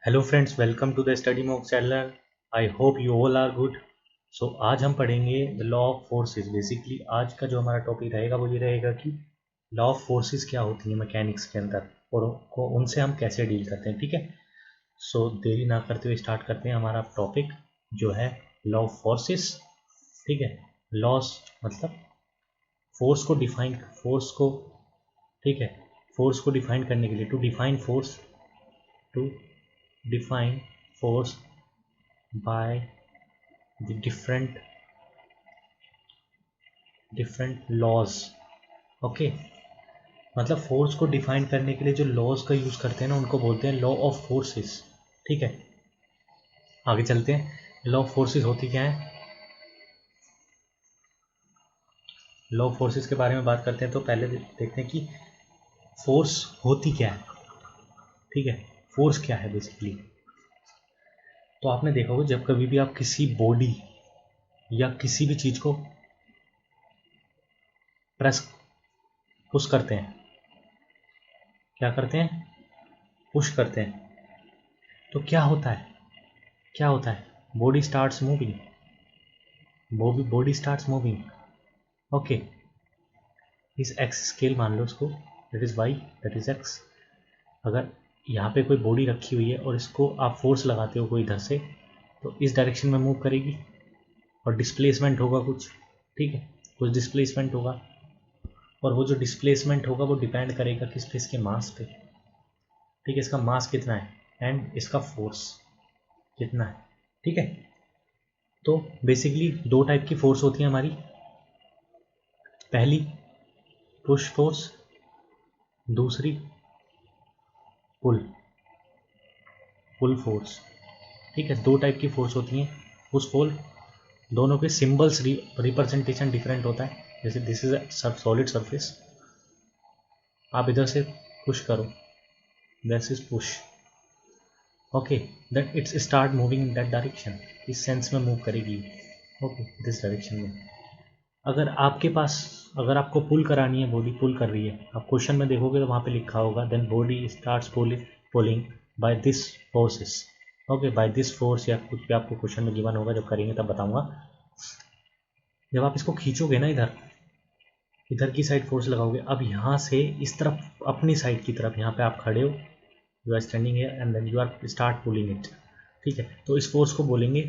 Hello friends, welcome to the study mock channel. I hope you all are good. So आज हम पढ़ेंगे the law of forces. Basically आज का जो हमारा टॉपिक रहेगा वो ये रहेगा कि लॉ ऑफ फोर्सेस क्या होती है मैकेनिक्स के अंदर और उनसे हम कैसे डील करते हैं। ठीक है, सो देरी ना करते हुए स्टार्ट करते हैं हमारा टॉपिक जो है लॉ ऑफ फोर्सेस। ठीक है, लॉस मतलब फोर्स को ठीक है, फोर्स को डिफाइन करने के लिए to define force by the different laws। Okay, मतलब फोर्स को डिफाइन करने के लिए जो लॉज का यूज करते हैं ना उनको बोलते हैं लॉ ऑफ फोर्सेस। ठीक है, आगे चलते हैं। लॉ ऑफ फोर्सेस होती क्या है, लॉ ऑफ फोर्सेस के बारे में बात करते हैं तो पहले देखते हैं कि फोर्स होती क्या है। ठीक है, फोर्स क्या है बेसिकली। तो आपने देखा होगा जब कभी भी आप किसी बॉडी या किसी भी चीज को प्रेस पुश करते हैं, क्या करते हैं, पुश करते हैं, तो क्या होता है, body starts moving, body starts moving. Okay, इस एक्स स्केल मान लो इसको, that is y, that is x. अगर यहाँ पे कोई बॉडी रखी हुई है और इसको आप फोर्स लगाते हो कोई इधर से, तो इस डायरेक्शन में मूव करेगी और डिस्प्लेसमेंट होगा कुछ। ठीक है, कुछ डिस्प्लेसमेंट होगा और वो जो डिस्प्लेसमेंट होगा वो डिपेंड करेगा किस पे, इसके मास पे। ठीक है, इसका मास कितना है एंड इसका फोर्स कितना है। ठीक है, तो बेसिकली दो टाइप की फोर्स होती है हमारी। पहली पुश फोर्स, दूसरी पुल पुल फोर्स। ठीक है, दो टाइप की फोर्स होती हैं, पुश पुल। दोनों के सिंबल्स रिप्रेजेंटेशन डिफरेंट होता है। जैसे this is a solid surface, आप इधर से पुश करो, this is push. Okay, that it's start moving in that direction, इस सेंस में मूव करेगी। ओके, दिस डायरेक्शन में। अगर आपके पास, अगर आपको पुल करानी है, बॉडी पुल कर रही है, आप क्वेश्चन में देखोगे तो वहाँ पे लिखा होगा then body starts pulling by this forces. Okay, by this force या कुछ भी आपको क्वेश्चन में गिवन होगा, जब करेंगे तब बताऊंगा। जब आप इसको खींचोगे ना, इधर इधर की साइड फोर्स लगाओगे, अब यहाँ से इस तरफ अपनी साइड की तरफ, यहाँ पे आप खड़े हो, you are standing here and then you are start pulling it. ठीक है, तो इस फोर्स को बोलेंगे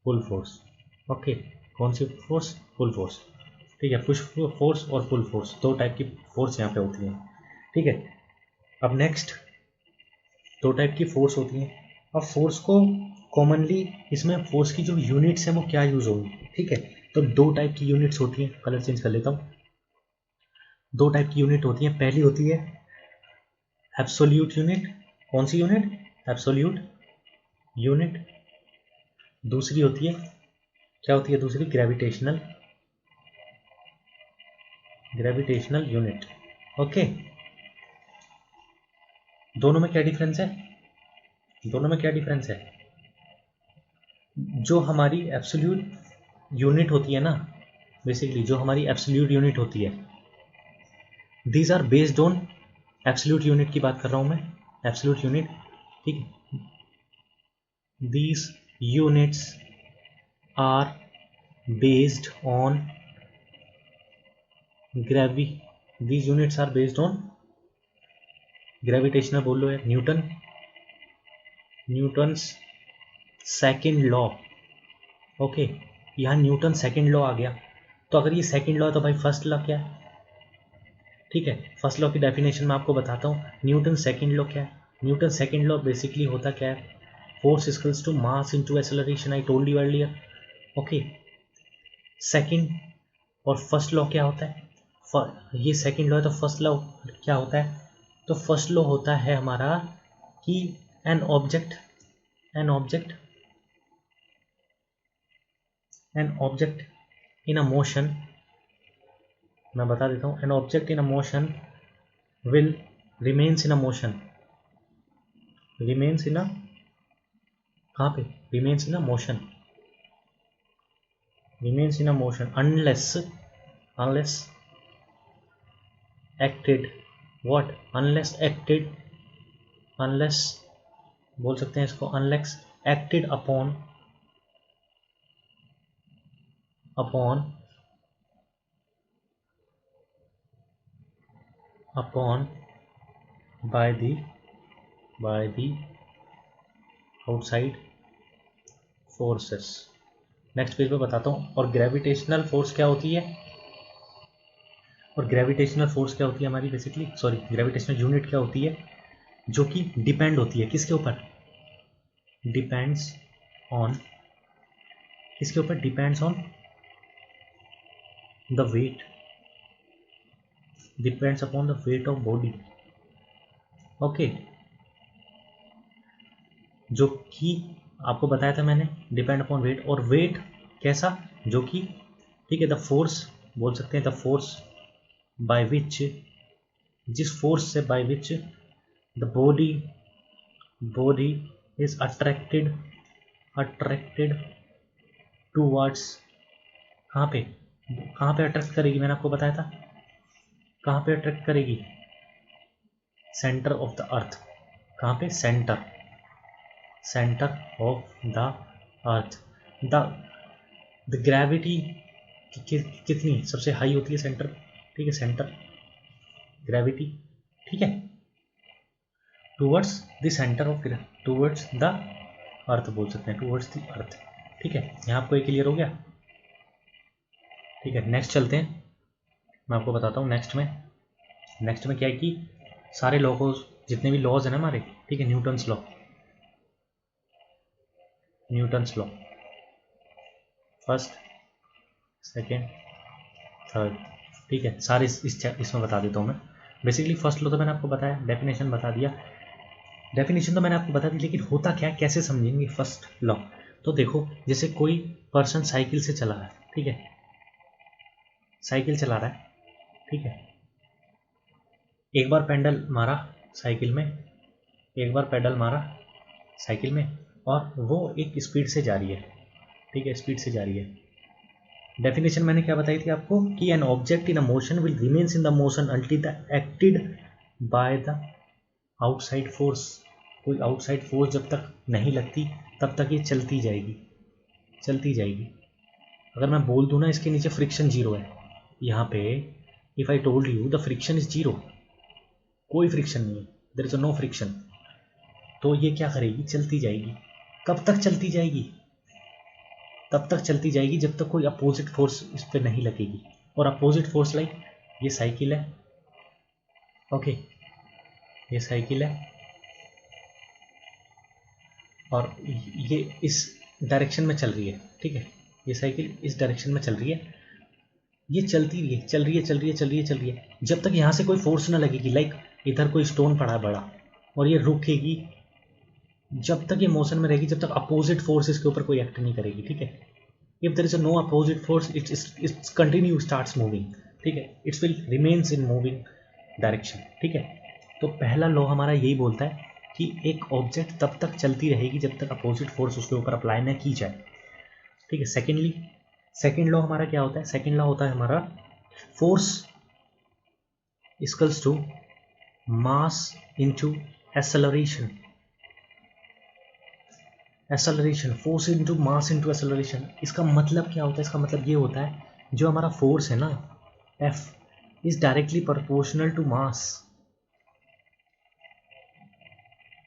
पुल फोर्स। ओके, कौन सी फोर्स, पुल फोर्स। ठीक है, पुश फोर्स और पुल फोर्स, दो टाइप की फोर्स यहाँ पे होती हैं। ठीक है, अब नेक्स्ट, दो टाइप की फोर्स होती हैं। अब फोर्स को कॉमनली, इसमें फोर्स की जो यूनिट्स हैं वो क्या यूज होंगी। ठीक है, तो दो टाइप की यूनिट्स होती हैं, कलर चेंज कर लेता हूँ। दो टाइप की यूनिट होती है, पहली होती है एब्सोल्यूट यूनिट। कौन सी यूनिट, एब्सोल्यूट यूनिट। दूसरी होती है, क्या होती है दूसरी, ग्रेविटेशनल यूनिट। ओके, दोनों में क्या डिफरेंस है, दोनों में क्या डिफरेंस है। जो हमारी एब्सोल्यूट यूनिट होती है ना, बेसिकली जो हमारी एब्सोल्यूट यूनिट होती है, these are based on, absolute unit की बात कर रहा हूं मैं, एब्सोल्यूट यूनिट। ठीक है, these units are based on gravy these units are based on gravitational, बोल लो यार, न्यूटन्स सेकेंड लॉ। ओके, यहाँ न्यूटन सेकेंड लॉ आ गया, तो अगर ये सेकेंड लॉ है तो भाई फर्स्ट लॉ क्या है। ठीक है, फर्स्ट लॉ की डेफिनेशन मैं आपको बताता हूँ। न्यूटन सेकेंड लॉ क्या है, न्यूटन सेकेंड लॉ बेसिकली होता क्या है, force equals to mass into acceleration, I told you earlier. Okay, second और फर्स्ट लॉ क्या होता है, ये सेकेंड लॉ है तो फर्स्ट लॉ क्या होता है, तो फर्स्ट लॉ होता है हमारा कि an object an object an object in a motion, मैं बता देता हूँ, an object in a motion will remains in a motion, remains in a, कहाँ पे, remains in a motion, remains in a motion unless acted, what, unless बोल सकते हैं इसको unless acted upon upon upon by the outside forces. Next page पे बताता हूँ। और ग्रेविटेशनल फोर्स क्या होती है, और ग्रेविटेशनल फोर्स क्या होती है हमारी बेसिकली, सॉरी ग्रेविटेशनल यूनिट क्या होती है, जो कि डिपेंड होती है किसके ऊपर, डिपेंड्स ऑन, किसके ऊपर, depends on the weight, depends upon the weight of body. Okay, जो कि आपको बताया था मैंने, डिपेंड अपॉन वेट, और वेट कैसा, जो कि, ठीक है, द फोर्स बोल सकते हैं, द फोर्स बाय विच, जिस फोर्स से by which the body is attracted towards, कहाँ पे अट्रैक्ट करेगी, मैंने आपको बताया था कहाँ पे अट्रैक्ट करेगी, सेंटर ऑफ द अर्थ। कहाँ पे, centre of the earth. The gravity कितनी सबसे हाई होती है, सेंटर, ठीक है, सेंटर ग्रेविटी, ठीक है, towards the centre of, towards the earth बोल सकते हैं, टूवर्ड्स द अर्थ, ठीक है। यहाँ आपको ये क्लियर हो गया, ठीक है। नेक्स्ट चलते हैं, मैं आपको बताता हूँ नेक्स्ट में क्या है कि सारे लॉ को, जितने भी लॉज हैं ना हमारे, ठीक है, Newton's law first, second, third, ठीक है, सारे इसमें बता देता हूँ मैं। बेसिकली फर्स्ट लॉ तो मैंने आपको बताया, डेफिनेशन बता दिया, डेफिनेशन तो मैंने आपको बता दी, लेकिन होता क्या है, कैसे समझेंगे फर्स्ट लॉ। तो देखो, जैसे कोई पर्सन साइकिल से चला रहा है, ठीक है, साइकिल चला रहा है, ठीक है, एक बार पेडल मारा साइकिल में, एक बार पेडल मारा साइकिल में, और वो एक स्पीड से जा रही है, ठीक है, स्पीड से जा रही है। डेफिनेशन मैंने क्या बताई थी आपको, कि an object in a motion will remains in the motion until the acted bye the outside force. कोई आउटसाइड फोर्स जब तक नहीं लगती तब तक ये चलती जाएगी। अगर मैं बोल दूँ ना इसके नीचे फ्रिक्शन जीरो है, यहाँ पे if I told you the friction is zero, कोई फ्रिक्शन नहीं है, देयर इज नो फ्रिक्शन, तो ये क्या करेगी, चलती जाएगी। कब तक चलती जाएगी, तब तक चलती जाएगी जब तक कोई अपोजिट फोर्स इस पर नहीं लगेगी। और अपोजिट फोर्स लाइक ये साइकिल है, ओके, ये साइकिल है, और ये इस डायरेक्शन में चल रही है, ठीक है, ये साइकिल इस डायरेक्शन में चल रही है, ये चलती रही है, चल रही है, जब तक यहाँ से कोई फोर्स ना लगेगी, लाइक इधर कोई स्टोन पड़ा है बड़ा और ये रुकेगी, जब तक ये मोशन में रहेगी, जब तक अपोजिट फोर्स इसके ऊपर कोई एक्ट नहीं करेगी, ठीक है। If there is no opposite force, it's continue starts moving, ठीक है, it's will remains in moving direction, ठीक है। तो पहला लॉ हमारा यही बोलता है कि एक ऑब्जेक्ट तब तक चलती रहेगी जब तक अपोजिट फोर्स उसके ऊपर अप्लाई ना की जाए, ठीक है। सेकेंड लॉ हमारा क्या होता है, सेकेंड लॉ होता है हमारा force equals to mass into acceleration, force into mass into acceleration. इसका मतलब क्या होता है, इसका मतलब ये होता है, जो हमारा फोर्स है ना F is directly proportional to mass,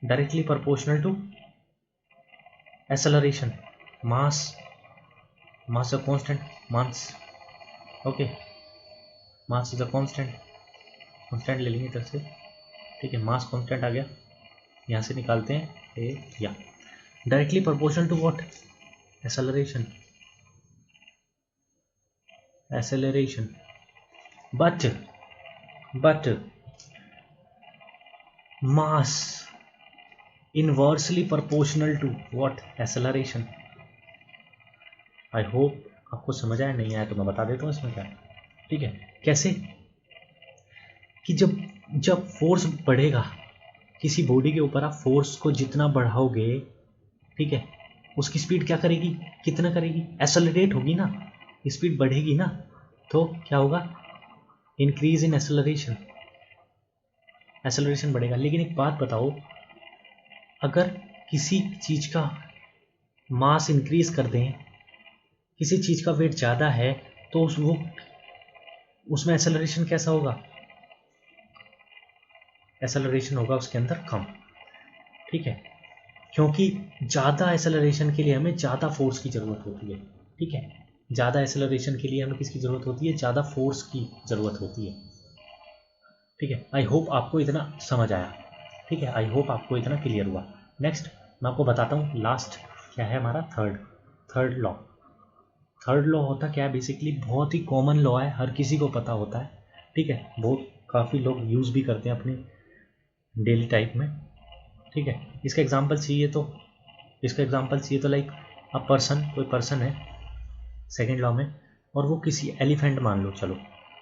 directly proportional to acceleration. Mass a constant, mass, okay, mass is a constant ले लेंगे इधर से, ठीक है, मास कांस्टेंट आ गया, यहाँ से निकालते हैं ए या, directly proportional to what, acceleration, but mass inversely proportional to what, acceleration। I hope आपको समझ आया, नहीं आया तो मैं बता देता हूँ इसमें क्या है, ठीक है। कैसे कि जब फोर्स बढ़ेगा किसी बॉडी के ऊपर, आप फोर्स को जितना बढ़ाओगे, ठीक है, उसकी स्पीड क्या करेगी, कितना करेगी, एक्सेलरेट होगी ना, स्पीड बढ़ेगी ना, तो क्या होगा, इंक्रीज इन एक्सेलरेशन बढ़ेगा। लेकिन एक बात बताओ, अगर किसी चीज़ का मास इंक्रीज कर दें, किसी चीज़ का वेट ज़्यादा है, तो उसमें एक्सेलरेशन कैसा होगा? एक्सेलरेशन होगा उसके अंदर कम, ठीक है, क्योंकि ज़्यादा एक्सेलरेशन के लिए हमें ज़्यादा फोर्स की ज़रूरत होती है, ठीक है, ज़्यादा एक्सेलरेशन के लिए हमें किसकी ज़रूरत होती है? ज़्यादा फोर्स की ज़रूरत होती है, ठीक है। आई होप आपको इतना समझ आया, ठीक है, आई होप आपको इतना क्लियर हुआ। नेक्स्ट मैं आपको बताता हूँ, लास्ट क्या है हमारा? Third law. थर्ड लॉ होता क्या है? बेसिकली बहुत ही कॉमन लॉ है, हर किसी को पता होता है, ठीक है, बहुत काफ़ी लोग यूज़ भी करते हैं अपनी डेली टाइप में, ठीक है। इसका एग्जांपल चाहिए तो लाइक कोई पर्सन है सेकेंड लॉ में, और वो किसी एलिफेंट मान लो, चलो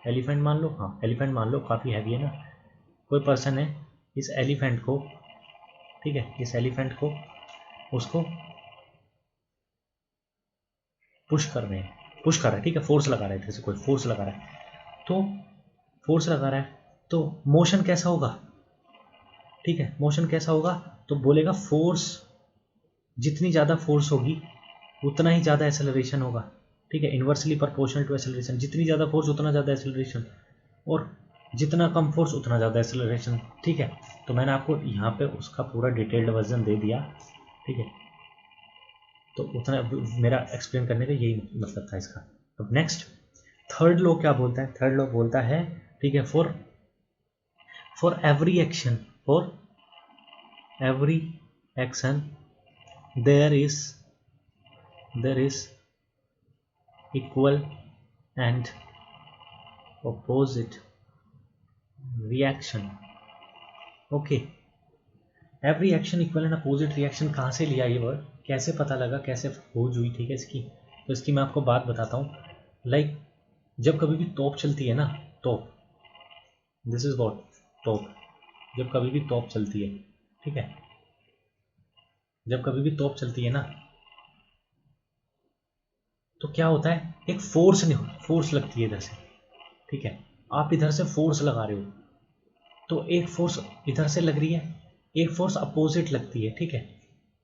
एलिफेंट मान लो, हाँ एलिफेंट मान लो, काफ़ी हैवी है ना। कोई पर्सन है, इस एलिफेंट को, ठीक है, इस एलिफेंट को उसको पुश कर रहे हैं, पुश कर रहा है, ठीक है, फोर्स लगा रहा है, जैसे कोई फोर्स लगा रहा है, तो फोर्स लगा रहा है तो मोशन कैसा होगा? ठीक है, मोशन कैसा होगा? तो बोलेगा फोर्स, जितनी ज़्यादा फोर्स होगी उतना ही ज़्यादा एक्सेलरेशन होगा, ठीक है, इन्वर्सली प्रोपोर्शनल टू एक्सेलरेशन, जितनी ज़्यादा फोर्स उतना ज़्यादा एक्सेलरेशन, और जितना कम फोर्स उतना ज़्यादा एक्सेलरेशन, ठीक है। तो मैंने आपको यहाँ पे उसका पूरा डिटेल्ड वर्जन दे दिया, ठीक है, तो उतना मेरा एक्सप्लेन करने का यही मतलब था इसका। अब नेक्स्ट थर्ड लॉ क्या बोलता है? थर्ड लॉ बोलता है, ठीक है, for every action, there is equal and opposite reaction, okay. Every action equal and opposite reaction कहाँ से लिया ये वर्ड, कैसे पता लगा, कैसे खोज हुई, ठीक है इसकी? तो इसकी मैं आपको बात बताता हूँ। लाइक जब कभी भी तोप चलती है ना, तोप, दिस इज व्हाट, तोप, जब कभी भी तोप चलती है, ठीक है, जब कभी भी तोप चलती है ना, तो क्या होता है? एक फोर्स लगती है इधर से, ठीक है, आप इधर से फोर्स लगा रहे हो, तो एक फोर्स इधर से लग रही है, एक फोर्स अपोजिट लगती है, ठीक है,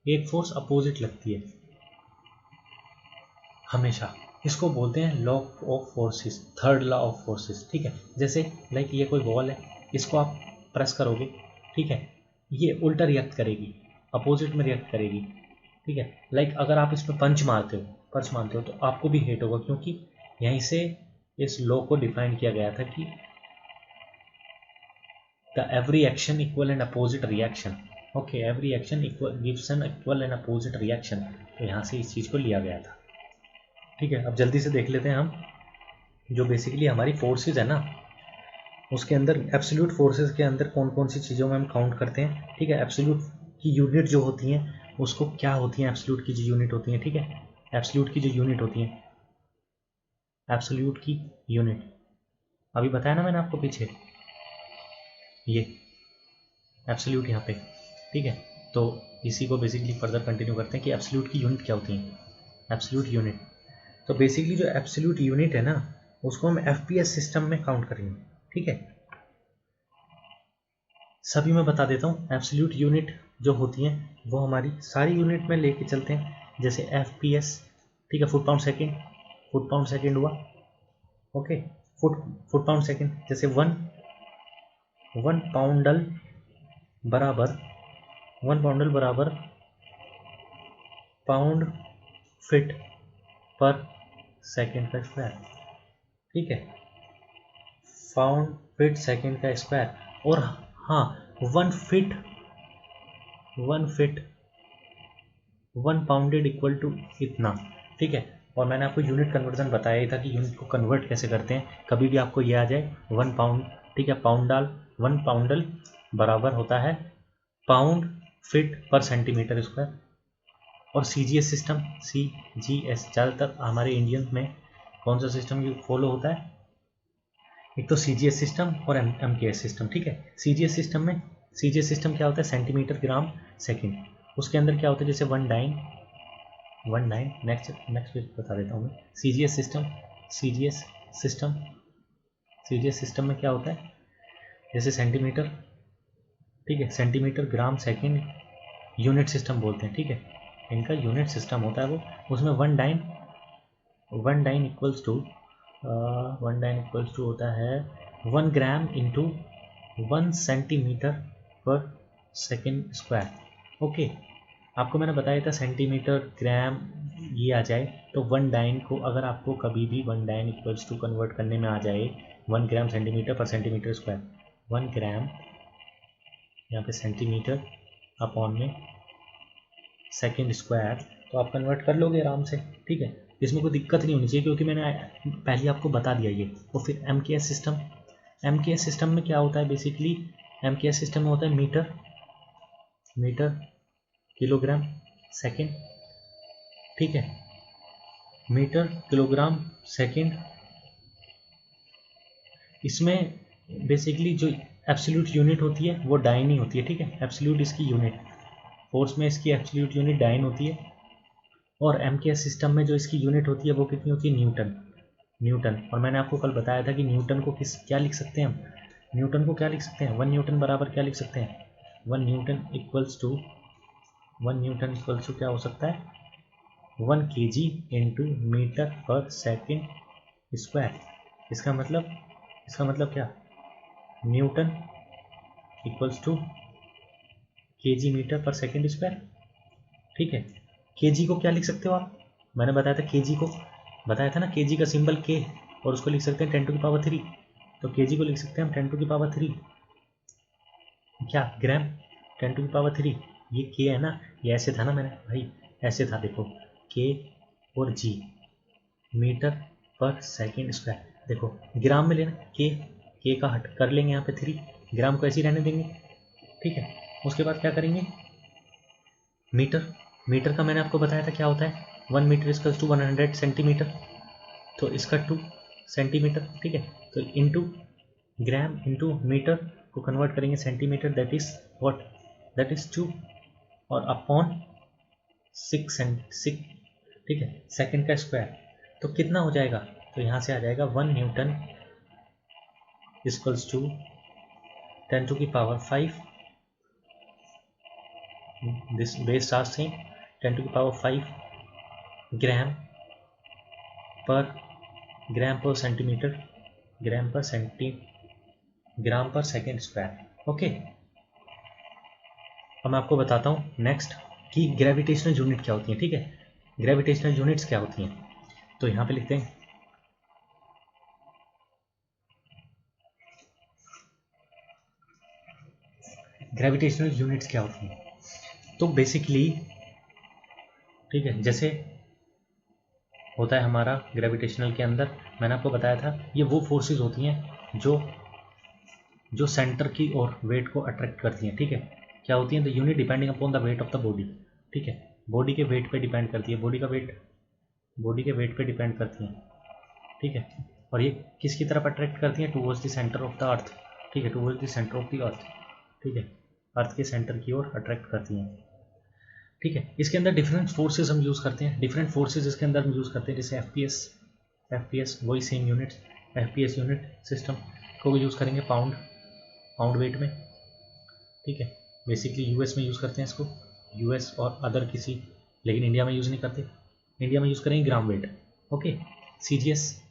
एक फोर्स अपोजिट लगती है हमेशा। इसको बोलते हैं law of forces, third law of forces, ठीक है। जैसे लाइक ये कोई बॉल है, इसको आप प्रेस करोगे, ठीक है, ये उल्टा रिएक्ट करेगी, अपोजिट में रिएक्ट करेगी, ठीक है। लाइक अगर आप इसमें पंच मारते हो तो आपको भी हिट होगा, क्योंकि यहीं से इस लॉ को डिफाइन किया गया था कि the every action equal and opposite reaction, okay, every action equal gives an equal and opposite reaction, तो यहाँ से इस चीज़ को लिया गया था, ठीक है। अब जल्दी से देख लेते हैं हम, जो बेसिकली हमारी फोर्सेस है ना, उसके अंदर एब्सोल्यूट फोर्सेस के अंदर कौन कौन सी चीज़ों में हम काउंट करते हैं, ठीक है। एब्सोल्यूट की यूनिट जो होती हैं उसको क्या होती हैं? एब्सोल्यूट की जो यूनिट होती हैं, ठीक है, एब्सोल्यूट की जो यूनिट होती हैं, एब्सोल्यूट की यूनिट अभी बताया ना मैंने आपको पीछे, ये एब्सोल्यूट यहाँ पे, ठीक है। तो इसी को बेसिकली फर्दर कंटिन्यू करते हैं कि एब्सोल्यूट की यूनिट क्या होती है। एब्सोल्यूट यूनिट, तो बेसिकली जो एब्सोल्यूट यूनिट है ना, उसको हम एफपीएस सिस्टम में काउंट करेंगे, ठीक है। सभी मैं बता देता हूँ, एब्सोल्यूट यूनिट जो होती हैं वो हमारी सारी यूनिट में लेके चलते हैं, जैसे एफपीएस, ठीक है, फुट पाउंड सेकेंड हुआ, ओके, फुट पाउंड सेकेंड, जैसे वन पाउंडल बराबर पाउंड फिट पर सेकेंड का स्क्वायर, ठीक है, पाउंड फिट सेकेंड का स्क्वायर, और हाँ, वन पाउंडेड इक्वल टू इतना, ठीक है। और मैंने आपको यूनिट कन्वर्जन बताया ही था कि यूनिट को कन्वर्ट कैसे करते हैं, कभी भी आपको ये आ जाए 1 पाउंड, ठीक है, 1 पाउंडल बराबर होता है पाउंड फिट पर सेंटीमीटर स्क्वायर। और सीजीएस सिस्टम, ज़्यादातर हमारे इंडियन में कौन सा सिस्टम फॉलो होता है? एक तो सीजीएस सिस्टम और एमकेएस सिस्टम, ठीक है। सीजीएस सिस्टम क्या होता है? Centimetre gram second. उसके अंदर क्या होता है? जैसे वन डाइन, नेक्स्ट बता देता हूँ मैं। सीजीएस सिस्टम में क्या होता है? जैसे सेंटीमीटर, ठीक है, centimetre gram second unit system बोलते हैं, ठीक है, इनका यूनिट सिस्टम होता है वो। उसमें वन डाइन इक्वल्स टू होता है 1 ग्राम इंटू 1 सेंटीमीटर पर सेकेंड स्क्वायर। ओके, आपको मैंने बताया था सेंटीमीटर ग्राम ये आ जाए तो 1 डाइन को अगर आपको कभी भी 1 डाइन इक्वल्स टू कन्वर्ट करने में आ जाए 1 ग्राम सेंटीमीटर पर सेंटीमीटर स्क्वायर, 1 ग्राम यहाँ पे सेंटीमीटर अपॉन में सेकेंड स्क्वायर, तो आप कन्वर्ट कर लोगे आराम से, ठीक है, इसमें कोई दिक्कत नहीं होनी चाहिए क्योंकि मैंने पहले आपको बता दिया ये। और फिर MKS सिस्टम में क्या होता है बेसिकली, MKS सिस्टम में होता है मीटर किलोग्राम सेकेंड, ठीक है, मीटर किलोग्राम सेकेंड। इसमें बेसिकली जो एब्सोल्यूट यूनिट होती है वो डाइन ही होती है, ठीक है, एब्सोल्यूट इसकी यूनिट, फोर्स में इसकी एब्सोल्यूट यूनिट डाइन होती है। और MKS सिस्टम में जो इसकी यूनिट होती है वो कितनी होती है, न्यूटन। और मैंने आपको कल बताया था कि न्यूटन को क्या लिख सकते हैं हम, न्यूटन को क्या लिख सकते हैं, 1 न्यूटन बराबर क्या लिख सकते हैं, 1 न्यूटन इक्वल्स टू क्या हो सकता है, 1 kg into metre per second square. इसका मतलब क्या, newton equals to kg metre per second square, ठीक है। kg को क्या लिख सकते हो आप, मैंने बताया था kg को, बताया था ना, kg का सिंबल k, और उसको लिख सकते हैं 10 टू की पावर 3, तो kg को लिख सकते हैं हम 10 टू की पावर 3, क्या ग्राम 10 टू की पावर 3, ये k है ना, ये ऐसे था ना मैंने भाई, ऐसे था देखो, k और g metre per second square, देखो ग्राम में लेना, k का हट कर लेंगे यहाँ पे 3, ग्राम को ऐसे ही रहने देंगे, ठीक है। उसके बाद क्या करेंगे, मीटर का मैंने आपको बताया था क्या होता है, 1 मीटर इक्वल्स टू 100 सेंटीमीटर, तो इसका 2 सेंटीमीटर, ठीक है, तो इंटू ग्राम इंटू मीटर को कन्वर्ट करेंगे centimetre, that is what, that is 2, और अपॉन 6, ठीक है, सेकेंड का स्क्वायर, तो कितना हो जाएगा, तो यहाँ से आ जाएगा 1 न्यूटन इक्वल्स टू 10 टू की power 5, this base charge same, 10 to की पावर 5 ग्राम पर सेंटीमीटर, ग्राम पर सेकेंड स्क्वायर। ओके, अब मैं आपको बताता हूँ नेक्स्ट कि ग्रेविटेशनल यूनिट क्या होती है, ठीक है, ग्रेविटेशनल यूनिट्स क्या होती हैं, तो यहाँ पे लिखते हैं ग्रेविटेशनल यूनिट्स क्या होती हैं, तो बेसिकली, ठीक है, जैसे होता है हमारा ग्रेविटेशनल के अंदर, मैंने आपको बताया था ये वो फोर्सेस होती हैं जो सेंटर की ओर वेट को अट्रैक्ट करती हैं, ठीक है, क्या होती हैं, the unit depending upon the weight of the body, ठीक है, बॉडी के वेट पे डिपेंड करती है, बॉडी के वेट पे डिपेंड करती हैं, ठीक है, और ये किसकी तरफ अट्रैक्ट करती हैं, towards the centre of the earth, ठीक है, towards the centre of the earth, ठीक है, अर्थ के सेंटर की ओर अट्रैक्ट करती हैं, ठीक है। इसके अंदर डिफरेंट फोर्सेस हम यूज़ करते हैं, डिफरेंट फोर्सेस इसके अंदर हम यूज़ करते हैं, जैसे एफपीएस वही same unit, FPS unit system को भी यूज़ करेंगे पाउंड वेट में, ठीक है, बेसिकली यूएस में यूज़ करते हैं इसको, यूएस और अदर किसी, लेकिन इंडिया में यूज़ नहीं करते, इंडिया में यूज़ करेंगे ग्राम वेट। ओके, सीजीएस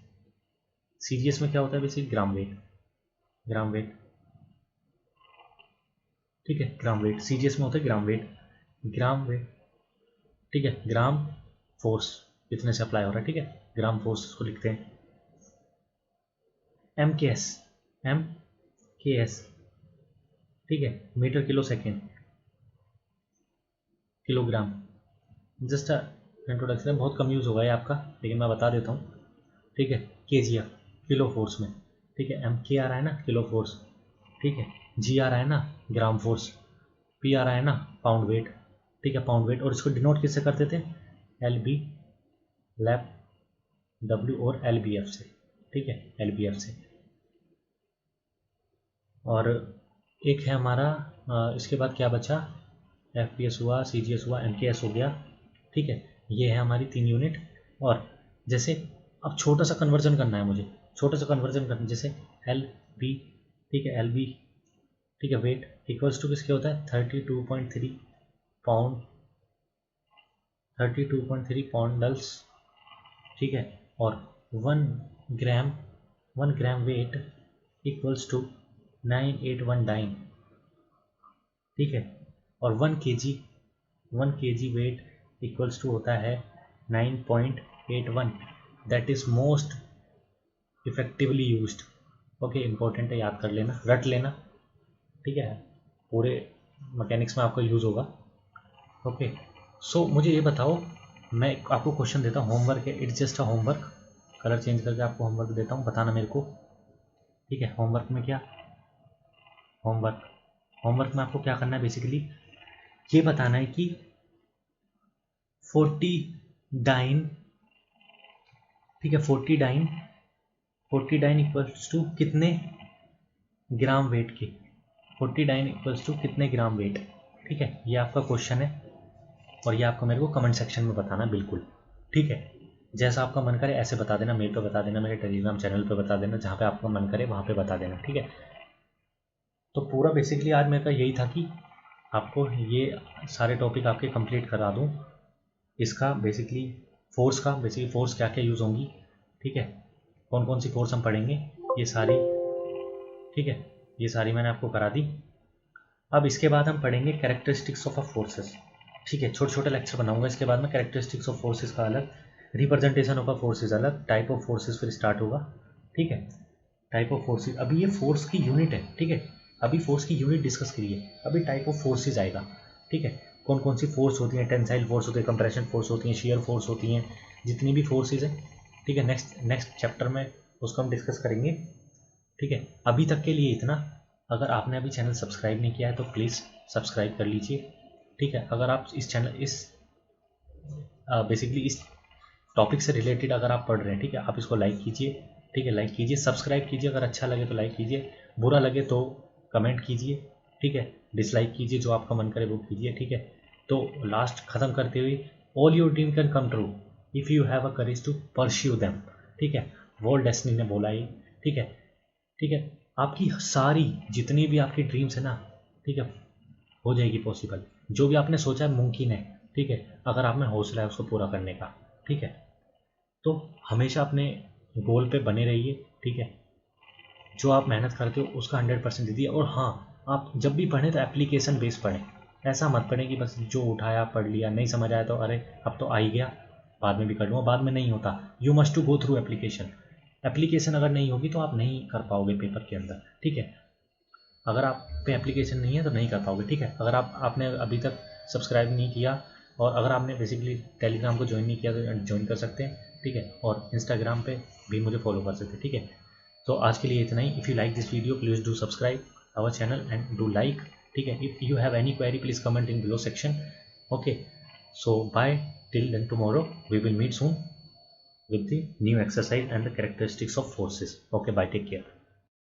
में क्या होता है बेसिकली, ग्राम वेट, ठीक है, ग्राम वेट सीजीएस में होता है, ग्राम वेट, ठीक है, ग्राम फोर्स इतने से अप्लाई हो रहा है, ठीक है, ग्राम फोर्स को लिखते हैं। एमकेएस, ठीक है, metre kilo second, kilogram, just introduction, बहुत कम यूज़ होगा ये आपका, लेकिन मैं बता देता हूँ, ठीक है, केजीएफ किलो फोर्स में, ठीक है, एम के आ रहा है ना किलो फोर्स, ठीक है, जी आ रहा है ना ग्राम फोर्स, पी आ रहा है ना पाउंड वेट, ठीक है, पाउंड वेट, और इसको डिनोट किससे करते थे, एल बी लैप डब्ल्यू और एल बी एफ से, ठीक है, एल बी एफ से। और एक है हमारा इसके बाद क्या बचा, एफ पी एस हुआ, सी जी एस हुआ, एम के एस हो गया, ठीक है, ये है हमारी 3 यूनिट। और जैसे अब छोटा सा कन्वर्जन करना है मुझे, जैसे एल बी, ठीक है, एल बी, ठीक है, वेट इक्वल्स टू किसके होता है 32.3 पाउंड 32.3 पाउंडल्स, ठीक है, और 1 gram weight equals to 981 dyne, ठीक है, और 1 kg वेट इक्वल्स टू होता है 9.81, that is most effectively used. Okay, important है, याद कर लेना, रट लेना, ठीक है, पूरे मैकेनिक्स में आपका यूज़ होगा। ओके, सो मुझे ये बताओ, मैं आपको क्वेश्चन देता हूँ, होमवर्क है, it's just a homework, colour change करके आपको होमवर्क देता हूँ, बताना मेरे को, ठीक है। होमवर्क में क्या, होमवर्क में आपको क्या करना है, बेसिकली ये बताना है कि 40 डाइन, ठीक है, 40 डाइन इक्वल्स टू कितने ग्राम वेट के, 40 डाइन इक्वल्स टू कितने ग्राम वेट, ठीक है, ये आपका क्वेश्चन है, और ये आपको मेरे को कमेंट सेक्शन में बताना बिल्कुल, ठीक है। जैसा आपका मन करे ऐसे बता देना, मेल पे बता देना, मेरे टेलीग्राम चैनल पे बता देना, जहाँ पे आपका मन करे वहाँ पे बता देना, ठीक है। तो पूरा बेसिकली आज मेरे का यही था कि आपको ये सारे टॉपिक आपके कंप्लीट करा दूँ, इसका बेसिकली फोर्स का, बेसिकली फोर्स क्या क्या यूज़ होंगी, ठीक है, कौन कौन सी फोर्स हम पढ़ेंगे, ये सारी, ठीक है, ये सारी मैंने आपको करा दी। अब इसके बाद हम पढ़ेंगे कैरेक्टरिस्टिक्स ऑफ अ फोर्सेस, ठीक है, छोटे छोटे लेक्चर बनाऊंगा इसके बाद में, कैरेक्टरिस्टिक्स ऑफ फोर्सेस का अलग, रिप्रेजेंटेशन ऑफ अ फोर्सेस अलग, टाइप ऑफ फोर्सेस फिर स्टार्ट होगा, ठीक है, टाइप ऑफ फोर्सेस, अभी ये फोर्स की यूनिट है, ठीक है, अभी फोर्स की यूनिट डिस्कस करिए, अभी टाइप ऑफ फोर्सेस आएगा, ठीक है, कौन कौन सी फोर्स होती है, टेंसाइल फोर्स होती है, कंप्रेशन फोर्स होती है, शियर फोर्स होती हैं, जितनी भी फोर्सेज हैं, ठीक है, नेक्स्ट चैप्टर में उसको हम डिस्कस करेंगे, ठीक है। अभी तक के लिए इतना, अगर आपने अभी चैनल सब्सक्राइब नहीं किया है तो प्लीज़ सब्सक्राइब कर लीजिए, ठीक है। अगर आप इस चैनल बेसिकली इस टॉपिक से रिलेटेड अगर आप पढ़ रहे हैं, ठीक है, आप इसको लाइक कीजिए, ठीक है, लाइक कीजिए, सब्सक्राइब कीजिए, अगर अच्छा लगे तो लाइक कीजिए, बुरा लगे तो कमेंट कीजिए, ठीक है, डिसलाइक कीजिए, जो आपका मन करे वो कीजिए, ठीक है। तो लास्ट ख़त्म करते हुए, all your dream can come true if you have a courage to pursue them, ठीक है, वॉल्ट डिज्नी ने बोला ये, ठीक है, ठीक है, आपकी सारी जितनी भी आपकी ड्रीम्स है ना, ठीक है, हो जाएगी पॉसिबल, जो भी आपने सोचा है मुमकिन है, ठीक है, अगर आप में हौसला है उसको पूरा करने का, ठीक है। तो हमेशा अपने गोल पे बने रहिए, ठीक है, जो आप मेहनत करते हो उसका 100% दीजिए, और हाँ, आप जब भी पढ़ें तो एप्लीकेशन बेस पढ़ें, ऐसा मत पढ़ें कि बस जो उठाया पढ़ लिया, नहीं समझ आया तो अरे अब तो आ ही गया, बाद में भी कर लूँगा, बाद में नहीं होता, you must to go through application अगर नहीं होगी तो आप नहीं कर पाओगे पेपर के अंदर, ठीक है, अगर आप पे एप्लीकेशन नहीं है तो नहीं कर पाओगे, ठीक है। अगर आपने अभी तक सब्सक्राइब नहीं किया, और अगर आपने बेसिकली टेलीग्राम को ज्वाइन नहीं किया तो ज्वाइन कर सकते हैं, ठीक है, और इंस्टाग्राम पे भी मुझे फॉलो कर सकते हैं, ठीक है। तो आज के लिए इतना ही। If you like this video please do subscribe our channel and do like, ठीक है। If you have any query please comment in below section, okay. So bye, till then tomorrow we will meet soon with the new exercise and the characteristics of forces. Okay, bye, take care.